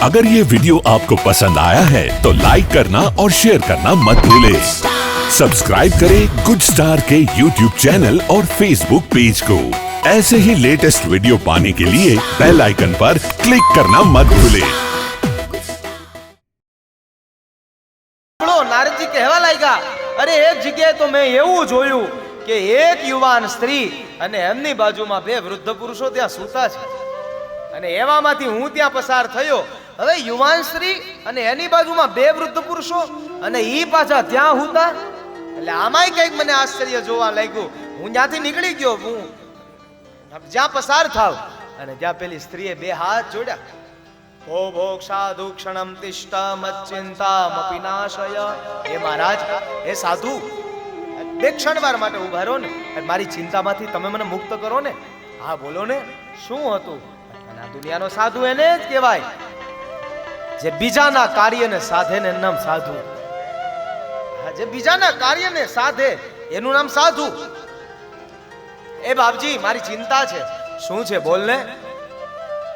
अगर ये वीडियो आपको पसंद आया है तो लाइक करना और शेयर करना मत भूलें। सब्सक्राइब करें गुड स्टार के यूट्यूब चैनल और फेसबुक पेज को। ऐसे ही लेटेस्ट वीडियो पाने के लिए बेल आइकन पर क्लिक करना मत भूलें। નારદજી કહેવા લાગ્યા, અરે એક જગ્યાએ તો મેં એવું જોયું કે એક યુવાન સ્ત્રી અને એમની બાજુમાં બે વૃદ્ધ પુરુષો ત્યાં સૂતા છે અને એવામાંથી હું ત્યાં પસાર થયો। હવે યુવાન સ્ત્રી અને એની બાજુમાં બે વૃદ્ધ પુરુષો અને ઈ પાછા ત્યાં હતા, એટલે આમાંય કંઈક મને આશ્ચર્ય જોવા લાગ્યું। હું ત્યાંથી નીકળી ગયો, હું જ્યાં પસાર થાવ અને ત્યાં પેલી સ્ત્રીએ બે હાથ જોડ્યા। ઓ ભોગ સાધુ ક્ષણમ તિષ્ઠ મચ્ચિંતામપી નાશય। હે મહારાજ, હે સાધુ, બે ક્ષણવાર માટે ઉભા રહો ને, મારી ચિંતામાંથી તમે મને મુક્ત કરો ને। હા બોલો ને, શું હતું? આ દુનિયાનો સાધુ એને જ કહેવાય જે બીજાના કાર્યને સાધે ને નામ સાધુ। હા, જે બીજાના કાર્યને સાધે એનું નામ સાધુ। એ બાપજી, મારી ચિંતા છે। શું છે બોલ ને?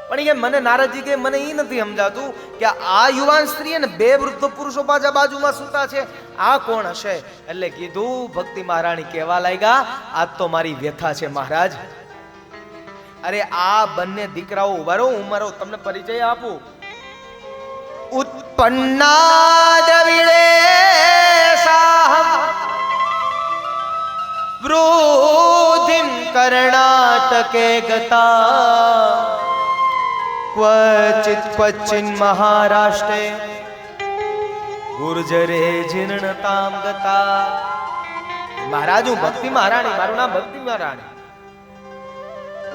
પણ એ મને નારદજી કે મને એ નથી સમજાતું કે આ યુવાન સ્ત્રી અને બે વૃદ્ધ પુરુષો પાછા બાજુમાં સૂતા છે, આ કોણ હશે? એટલે કીધું, ભક્તિ મહારાણી કહેવા લાગ્યા, આ તો મારી વ્યથા છે મહારાજ। અરે આ બંને દીકરાઓ ઉભા રહો, હું મારો તમને પરિચય આપું। ઉત્પન્ના દ્રવિડેશાહમ વૃદ્ધિમ કર્ણાટકે ગતા ક્વચિત ક્વચિન મહારાષ્ટ્રે ગુર્જરે જીર્ણતામ ગતા। મહારાજ, હું ભક્તિ મહારાણી, મારું નામ ભક્તિ મહારાણી।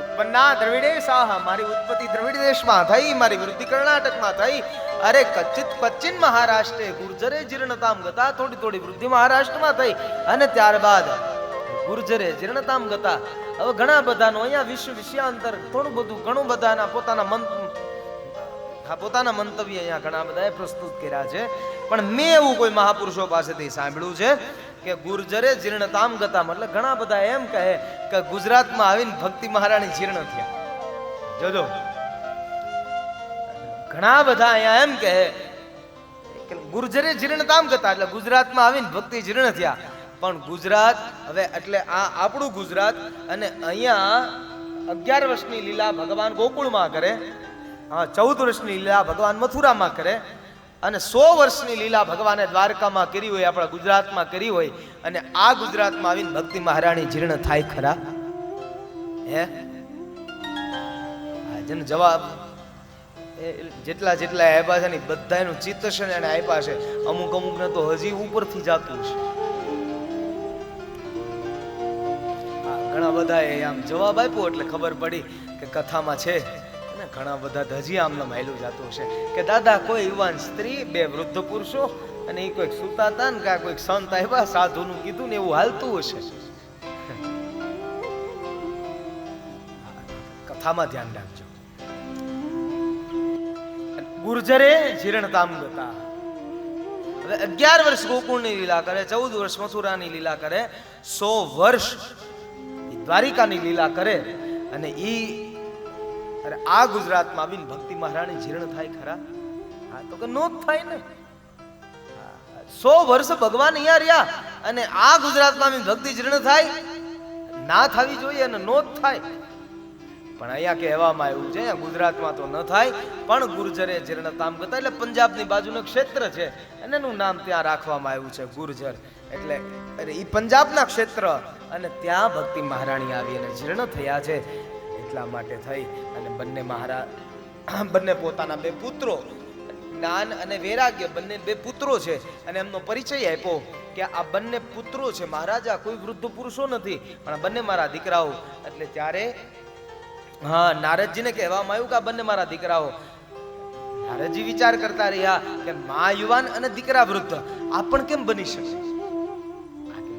ઉત્પન્ના દ્રવિડેશાહ, મારી ઉત્પત્તિ દ્રવિડ દેશમાં થઈ, મારી વૃદ્ધિ કર્ણાટકમાં થઈ। અરે કચિત ક્વચિન મહારાષ્ટ્રે ગુર્જરે જીર્ણતામ ગતા, થોડી થોડી વૃદ્ધિ મહારાષ્ટ્રમાં થઈ અને ત્યારબાદ ગુર્જરે જીર્ણતામ ગતા। હવે ઘણા બધાનો અહીંયા વિષયાંતર થોડું બધું ઘણું બધાના પોતાના મંતવ્ય અહીંયા ઘણા બધાએ પ્રસ્તુત કર્યા છે, પણ મેં એવું કોઈ મહાપુરુષો પાસેથી સાંભળ્યું છે કે ગુર્જરે જીર્ણતામ ગતા, મતલબ ઘણા બધા એમ કહે કે ગુજરાતમાં આવીને ભક્તિ મહારાણી જીર્ણ થયા। જોજો, ઘણા બધા અહીંયા એમ કહે કે ગુર્જરે જીર્ણતામ ગતા એટલે ગુજરાતમાં આવીને ભક્તિ જીર્ણ થયા। પણ ગુજરાત હવે એટલે આ આપણું ગુજરાત, અને અહીંયા 11 વર્ષની લીલા ભગવાન ગોકુળમાં કરે, 14 વર્ષની લીલા ભગવાન મથુરામાં કરે, અને 100 વર્ષની લીલા ભગવાને દ્વારકામાં કરી હોય, આપણા ગુજરાતમાં કરી હોય, અને આ ગુજરાતમાં આવીને ભક્તિ મહારાણી જીર્ણ થાય ખરા? હે, જેનો જવાબ જેટલા જેટલા આપ્યા છે ને બધાનું ચિત્ત છે ને એને આપ્યા છે, અમુક અમુકને તો હજી ઉપરથી જાતું છે। ઘણા બધા આમ જવાબ આપ્યો એટલે ખબર પડી કે કથામાં છે ને ઘણા બધા હજી આમને માયલું જાતું હશે કે દાદા કોઈ યુવાન સ્ત્રી, બે વૃદ્ધ પુરુષો અને એ કોઈક સુતા હતા ને કોઈક સંત આવ્યા, સાધુનું કીધું ને એવું હાલતું હશે। કથામાં ધ્યાન રાખજો। ગુર્જરે જીર્ણતામ ગતા, હવે 11 વર્ષ ગોકુળની લીલા કરે, 14 વર્ષ મથુરાની લીલા કરે, 100 વર્ષ દ્વારિકાની લીલા કરે, અને ઈ આ ગુજરાતમાં આવીને ભક્તિ મહારાણી જીર્ણ થાય ખરા? હા તો કે નો થાય ને। 100 વર્ષ ભગવાન અહીંયા રહ્યા અને આ ગુજરાતમાં આવીને ભક્તિ જીર્ણ થાય? ના થવી જોઈએ અને નો થાય। પણ અહીંયા કહેવામાં આવ્યું છે ગુજરાતમાં તો ન થાય, પણ ગુર્જરે જીર્ણતામ ગતા એટલે પંજાબની બાજુનું ક્ષેત્ર છે અને એનું નામ ત્યાં રાખવામાં આવ્યું છે ગુર્જર, એટલે અરે ઈ પંજાબના ક્ષેત્ર, અને ત્યાં ભક્તિ મહારાણી આવી અને જીર્ણ થયા છે। એટલા માટે થઈ અને બંને પોતાના બે પુત્રો, જ્ઞાન અને વૈરાગ્ય બંને બે પુત્રો છે, અને એમનો પરિચય આપ્યો કે આ બંને પુત્રો છે મહારાજ, આ કોઈ વૃદ્ધ પુરુષો નથી, પણ આ બંને મારા દીકરાઓ। એટલે ત્યારે નારદજીને કહેવામાં આવ્યું કે આ બંને મારા દીકરાઓ। નારદજી વિચાર કરતા રહ્યા કે મા યુવાન અને દીકરા વૃદ્ધ આ પણ કેમ બની શકે?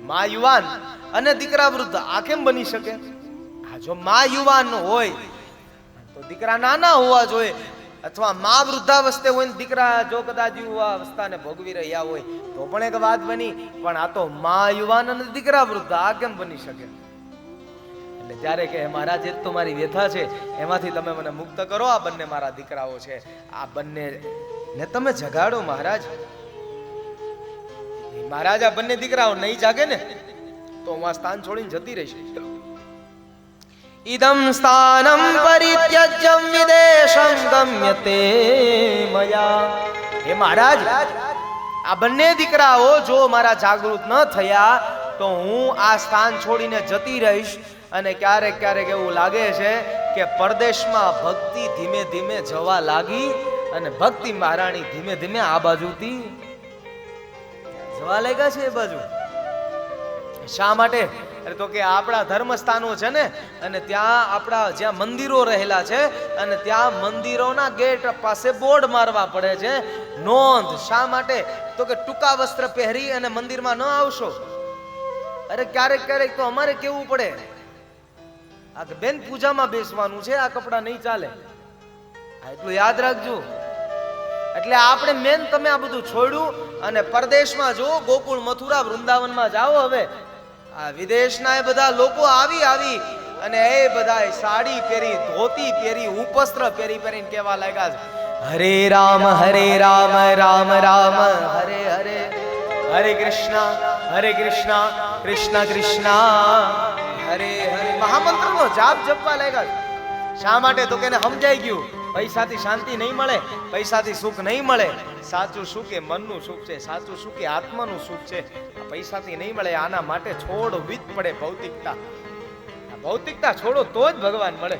મા યુવાન અને દીકરા વૃદ્ધ આ કેમ બની શકે? જો મા યુવાન હોય તો દીકરા નાના હોવા જોઈએ, અથવા મા વૃદ્ધાવસ્થે હોય ને દીકરા જો કદાચ યુવાવસ્થાને ભોગવી રહ્યા હોય તો પણ એક વાત બની, પણ આ તો મા યુવાન અને દીકરા વૃદ્ધ આ કેમ બની શકે? એટલે ત્યારે કે મહારાજ એ તો મારી વ્યથા છે, એમાંથી તમે મને મુક્ત કરો. આ બંને મારા દીકરાઓ છે, આ બંને ને તમે જગાડો મહારાજ. મહારાજ આ બંને દીકરાઓ નહીં જાગે ને તો હું આ સ્થાન છોડીને જતી રહીશ. ઇદમ સ્થાનમ પરિત્યજ્યમ વિદેશમ ગમ્યતે મયા. હે મહારાજ, આ બંને દીકરાઓ જો મારા જાગૃત ન થયા તો હું આ સ્થાન છોડીને જતી રહીશ. અને ક્યારેક ક્યારેક એવું લાગે છે કે પરદેશમાં ભક્તિ ધીમે ધીમે જવા લાગી અને ભક્તિ મહારાણી ધીમે ધીમે આ બાજુથી જવા લાગ્યા છે. એ બાજુ શા માટે? તો કે આપણા ધર્મસ્થાનો છે ને, અને ત્યાં આપણા જ્યાં મંદિરો રહેલા છે, અને ત્યાં મંદિરોના ગેટ પાસે બોર્ડ મારવા પડે છે, નોંધ. શા માટે? તો કે ટૂંકા વસ્ત્ર પહેરી અને મંદિરમાં ન આવશો. અરે ક્યારેક ક્યારેક તો અમારે કેવું પડે આ કે બેન પૂજામાં બેસવાનું છે, આ કપડા નહીં ચાલે. એટલું યાદ રાખજો. એટલે આપણે મેન તમે આ બધું છોડ્યું અને પરદેશમાં જો ગોકુળ, મથુરા, વૃંદાવનમાં જાઓ. હવે આ વિદેશના એ બધા લોકો આવી અને એ બધા સાડી પહેરી, ધોતી પહેરી, ઉપસ્ત્ર પહેરીને કેવા લાગ્યા છે, હરે રામ રામ રામ હરે હરે, હરે કૃષ્ણ કૃષ્ણ કૃષ્ણ હરે હરે. મહામંત્રનો જાપ જપવા લાગ્યા છે. શા માટે? તો કે એને સમજાઈ ગયું પૈસાથી શાંતિ નહીં મળે, પૈસાથી સુખ નહીં મળે. સાચું સુખ એ મનનું સુખ છે, સાચું સુખ એ આત્માનું સુખ છે. પૈસાથી નહીં મળે. આના માટે છોડવી જ પડે ભૌતિકતા. ભૌતિકતા છોડો તો જ ભગવાન મળે.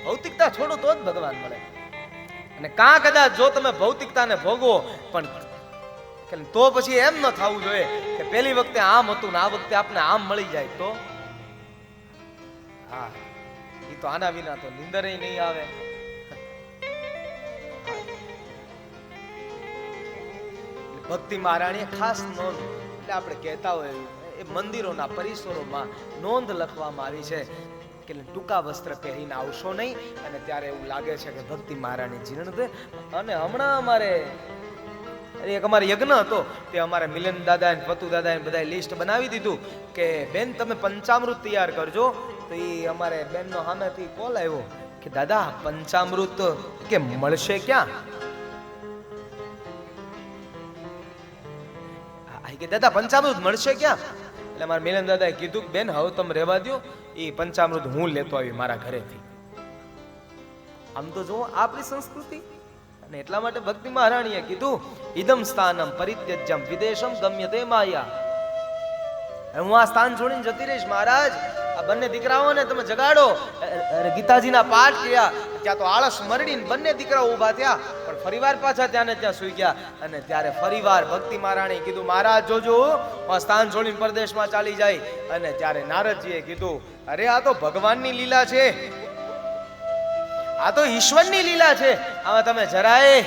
ભૌતિકતા છોડો તો જ ભગવાન મળે. અને કાં કદાચ જો તમે ભૌતિકતાને ભોગવો પણ તો પછી એમ ન થવું જોઈએ કે પેલી વખતે આમ હતું ને આ વખતે આપણે આમ મળી જાય તો. હા, એ તો આના વિના તો નિંદરે નહીં આવે. ભક્તિ મહારાણીએ ખાસ નોંધ, એટલે આપણે કહેતા હોય એ મંદિરોના પરિસરોમાં નોંધ લખવામાં આવી છે કે ટૂંકા વસ્ત્ર પહેરીને આવશો નહીં. અને ત્યારે એવું લાગે છે કે ભક્તિ મહારાણી જીર્ણ દે. અને હમણાં અમારે યજ્ઞ હતો, તે અમારે મિલન દાદા ને પતુ દાદા બધા લિસ્ટ બનાવી દીધું કે બેન તમે પંચામૃત તૈયાર કરજો. તો એ અમારે બેનનો સામેથી કોલ આવ્યો કે દાદા પંચામૃત કે મળશે ક્યાં? કે દાદા પંચામૃત મળશે ક્યાં? એટલે મારા મિલન દાદાએ કીધું કે બેન હવે તમે રહેવા દો, એ પંચામૃત હું લેતો આવી મારા ઘરેથી. આમ તો જો આપણી સંસ્કૃતિ. અને એટલા માટે ભક્તિ મહારાણીએ કીધું ઇદમ સ્થાનમ પરિત્યજ્યમ વિદેશમ ગમ્યતે માયા. હું આ સ્થાન છોડીને જતી રહીશ મહારાજ. આ બંને દીકરાઓને તમે જગાડો. ગીતાજીના પાઠ કર્યા, ત્યાં તો આળસ મરડીને બંને દીકરાઓ ઊભા થયા, પણ ફરીવાર પાછા ત્યાં ને ત્યાં સુઈ ગયા. અને ત્યારે ફરીવાર ભક્તિ મહારાણી કીધું મહારાજ જોજો આ સ્થાન છોડીને પરદેશમાં ચાલી જાય. અને ત્યારે નારદજીએ કીધું અરે આ તો ભગવાનની લીલા છે, આ તો ઈશ્વરની લીલા છે, આમાં તમે જરાય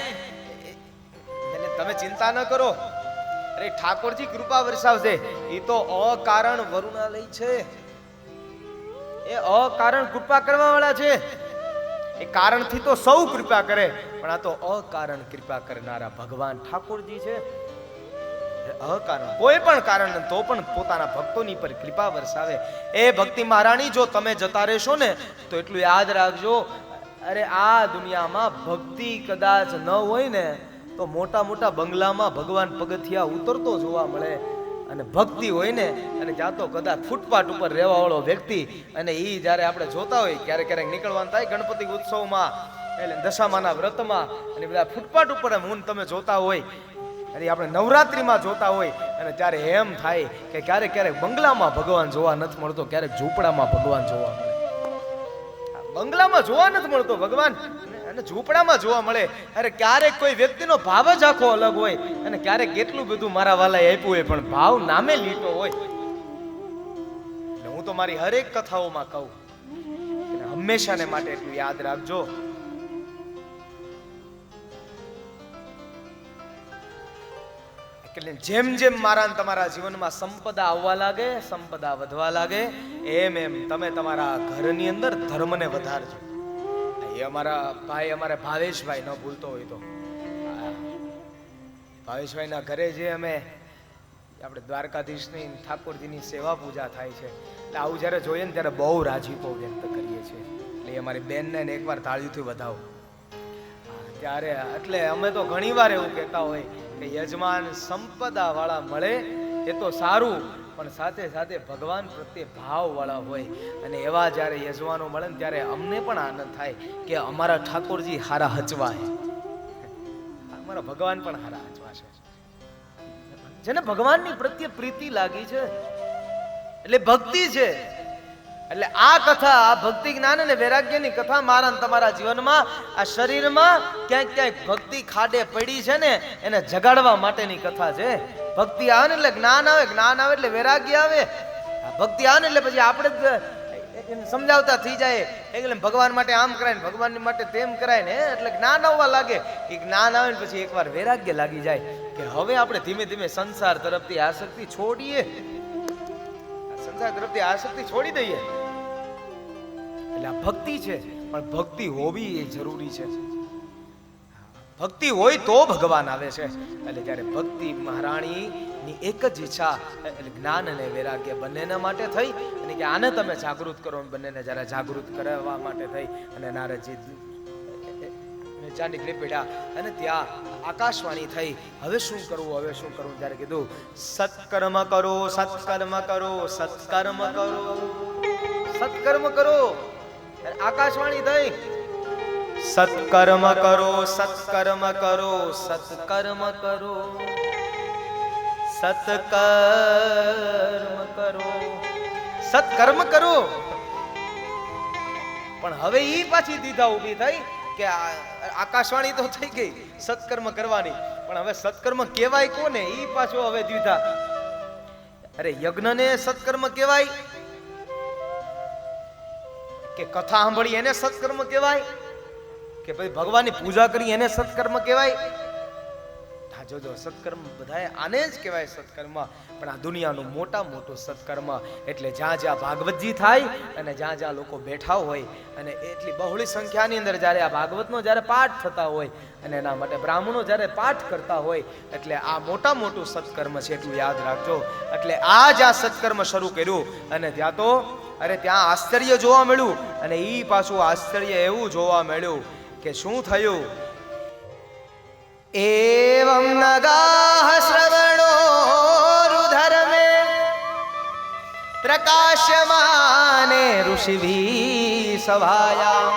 તમે ચિંતા ન કરો. અરે ઠાકોરજી કૃપા વરસાવશે. એ તો અકારણ વરુણાલય છે, એ અકારણ કૃપા કરવા વાળા છે. એ કારણથી તો સૌ કૃપા કરે, પણ આ તો અકારણ કૃપા કરનારા ભગવાન ઠાકોરજી છે. અકારણ કોઈ પણ કારણ તો પણ પોતાના ભક્તોની પર કૃપા વરસાવે. એ ભક્તિ મહારાણી જો તમે જતા રહેશો ને તો એટલું યાદ રાખજો, અરે આ દુનિયામાં ભક્તિ કદાચ ન હોય ને તો મોટા મોટા બંગલામાં ભગવાન પગથિયા ઉતરતો જોવા મળે. અને ભક્તિ હોય ને અને જ્યાં તો કદાચ ફૂટપાથ ઉપર રહેવા વાળો વ્યક્તિ, અને એ જ્યારે આપણે જોતા હોય ક્યારેક ક્યારેક નીકળવાનું થાય ગણપતિ ઉત્સવમાં, એટલે દશામાના વ્રતમાં, અને બધા ફૂટપાથ ઉપર હું તમે જોતા હોય, અને આપણે નવરાત્રિમાં જોતા હોય, અને ત્યારે એમ થાય કે ક્યારેક ક્યારેક બંગલામાં ભગવાન જોવા નથી મળતો, ક્યારેક ઝૂંપડામાં ભગવાન જોવા મળે. બંગલામાં જોવા નથી મળતો ભગવાન, અને ઝૂંપડામાં જોવા મળે. અરે ક્યારેક કોઈ વ્યક્તિનો ભાવ જ આખો અલગ હોય, અને ક્યારેક કેટલું બધું મારા વાલાએ આપ્યું હોય પણ ભાવ નામે લીટો હોય. એટલે હું તો મારી હરેક કથાઓમાં કહું હંમેશાને માટે એટલું યાદ રાખજો, એટલે જેમ જેમ મારા તમારા જીવનમાં સંપદા આવવા લાગે, સંપદા વધવા લાગે, એમ એમ તમે તમારા ઘરની અંદર ધર્મને વધારજો. એ અમારા ભાઈ, અમારે ભાવેશભાઈ ન ભૂલતો હોય તો, ભાવેશભાઈ ના ઘરે જે અમે આપણે દ્વારકાધીશની ઠાકોરજીની સેવા પૂજા થાય છે એટલે આવું જ્યારે જોઈએ ને ત્યારે બહુ રાજીપો વ્યક્ત કરીએ છીએ. એટલે અમારી બેનને એકવાર તાળીઓથી વધાવો ત્યારે. એટલે અમે તો ઘણીવાર એવું કહેતા હોય કે યજમાન સંપદા વાળા મળે એ તો સારું, પણ સાથે સાથે ભગવાન પ્રત્યે ભાવ વાળા હોય અને એવા જ્યારે યજમાનો મળે ને ત્યારે અમને પણ આનંદ થાય કે અમારા ઠાકોરજી હારા હચવા છે, અમારા ભગવાન પણ હારા હચવા છે. જેને ભગવાનની પ્રત્યે પ્રીતિ લાગી છે એટલે ભક્તિ છે. એટલે આ કથા, આ ભક્તિ જ્ઞાન અને વૈરાગ્યની કથા મારા તમારા જીવનમાં, આ શરીરમાં ક્યાંક ક્યાંક ભક્તિ ખાડે પડી છે ને એને જગાડવા માટેની કથા છે. ભક્તિ આવે ને એટલે જ્ઞાન આવે, જ્ઞાન આવે એટલે વૈરાગ્ય આવે, ભક્તિ આવે ને એટલે પછી આપણે સમજાવતા થઈ જાય એટલે ભગવાન માટે આમ કરાય ને ભગવાન માટે તેમ કરાય ને એટલે જ્ઞાન આવવા લાગે. એ જ્ઞાન આવે ને પછી એકવાર વૈરાગ્ય લાગી જાય કે હવે આપણે ધીમે ધીમે સંસાર તરફથી આસક્તિ છોડીએ, સંસાર તરફથી આસક્તિ છોડી દઈએ. એટલે આ ભક્તિ છે, પણ ભક્તિ હોવી એ જરૂરી છે. ભક્તિ હોય તો ભગવાન આવે છે. એટલે જ્યારે ભક્તિ મહારાણીની એક જ ઈચ્છા એટલે જ્ઞાન અને વૈરાગ્ય બંનેના માટે થઈ અને કે આને તમે જાગૃત કરો, બંનેને જ્યારે જાગૃત કરવા માટે થઈ અને નારદજી ચાંડી પડ્યા અને ત્યાં આકાશવાણી થઈ, હવે શું કરવું, હવે શું કરવું. ત્યારે કીધું સત્કર્મ કરો, સત્કર્મ કરો, સત્કર્મ કરો, સત્કર્મ કરો. આકાશવાણી થઈ સત્કર્મ કરો, સત્કર્મ કરો, સત્કર્મ કરો, સત્કર્મ કરો, સત્કર્મ કરો. પણ હવે ઈ પાછી દીધા ઊભી થઈ કે આકાશવાણી તો થઈ ગઈ સત્કર્મ કરવાની, પણ હવે સત્કર્મ કહેવાય કોને ઈ પાછો હવે દીધા. અરે યજ્ઞને સત્કર્મ કહેવાય કે કથા સાંભળી એને સત્કર્મ કહેવાય કે પછી ભગવાનની પૂજા કરી એને સત્કર્મ કહેવાય? જોજો સત્કર્મ બધાએ આને જ કહેવાય સત્કર્મ. પણ આ દુનિયાનું મોટા મોટું સત્કર્મ એટલે જ્યાં જ્યાં ભાગવતજી થાય અને જ્યાં જ્યાં લોકો બેઠા હોય અને એટલી બહોળી સંખ્યાની અંદર જ્યારે આ ભાગવતનો જ્યારે પાઠ થતા હોય અને એના માટે બ્રાહ્મણો જ્યારે પાઠ કરતા હોય એટલે આ મોટા મોટું સત્કર્મ છે, એટલું યાદ રાખજો. એટલે આ જ્યાં સત્કર્મ શરૂ કર્યું અને ત્યાં તો ત્યાં આશ્ચર્ય જોવા મળ્યું અને ઈ પાછું આશ્ચર્ય એવું જોવા મળ્યું કે શું થયું. एवं नगाः श्रवणो रुधर्मे प्रकाश्यमाने ऋषिभिः सभायाम्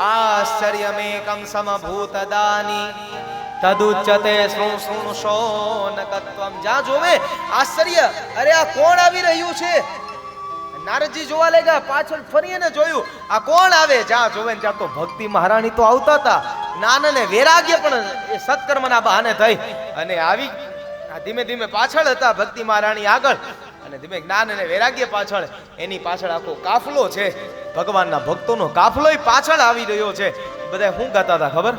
आश्चर्यमेकं समभूतदानि तदुच्यते शृणुशोनकत्वम्. જ્યાં જોવે આશ્ચર્ય, અરે આ કોણ આવી રહ્યું છે? નારદજી જોવા લાગ્યા, પાછળ ફરીને જોયું આ કોણ આવે. જ્યાં જોવે ને ત્યાં તો ભક્તિ મહારાણી તો આવતા હતા. જ્ઞાન અને વૈરાગ્ય પણ એ સત્કર્મના બહાને થઈ અને આવી ધીમે ધીમે પાછળ હતા ભક્તિ મહારાણી આગળ અને ધીમે જ્ઞાન અને વૈરાગ્ય પાછળ. એની પાછળ આખો કાફલો છે, ભગવાનના ભક્તોનો કાફલો પાછળ આવી રહ્યો છે. બધા શું ગાતા હતા ખબર?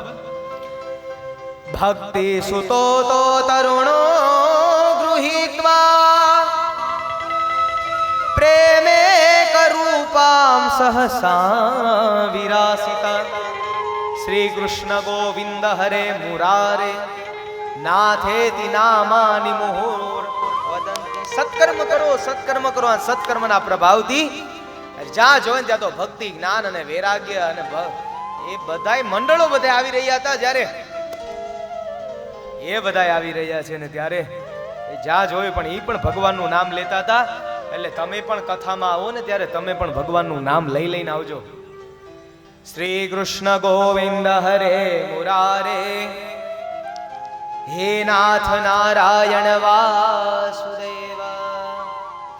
ભક્તિ સુતો તો તરુણો ગૃહીત્વા પ્રેમે કરૂપામ સહસા વિરાસિતા શ્રી કૃષ્ણ ગોવિંદ હરે મુરારે નાથેતિ નામાનિ મુહુર વદંતિ. સત્કર્મ કરો, સત્કર્મ કરો. આ સત્કર્મના પ્રભાવથી જ્યાં જોવે ત્યાં તો ભક્તિ, જ્ઞાન અને વૈરાગ્ય અને એ બધાય મંડળો બધા આવી રહ્યા હતા. જ્યારે એ બધાય આવી રહ્યા છે ને ત્યારે જ્યાં જોયું પણ એ પણ ભગવાનનું નામ લેતા હતા. એટલે તમે પણ કથામાં આવો ને ત્યારે તમે પણ ભગવાનનું નામ લઈ લઈને આવજો. શ્રી કૃષ્ણ ગોવિંદ હરે મુરારે હે નાથ નારાયણ વાસુદેવા.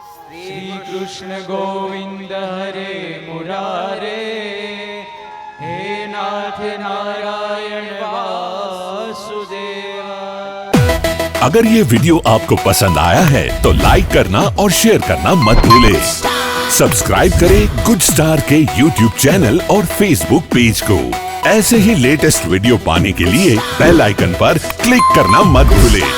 શ્રી કૃષ્ણ ગોવિંદ હરે મુરારે હે નાથ નારાયણ वासुदेवा. अगर ये वीडियो आपको पसंद आया है तो लाइक करना और शेयर करना मत भूलें। सब्सक्राइब करें गुड स्टार के YouTube चैनल और Facebook पेज को। ऐसे ही लेटेस्ट वीडियो पाने के लिए बेल आइकन पर क्लिक करना मत भूलें।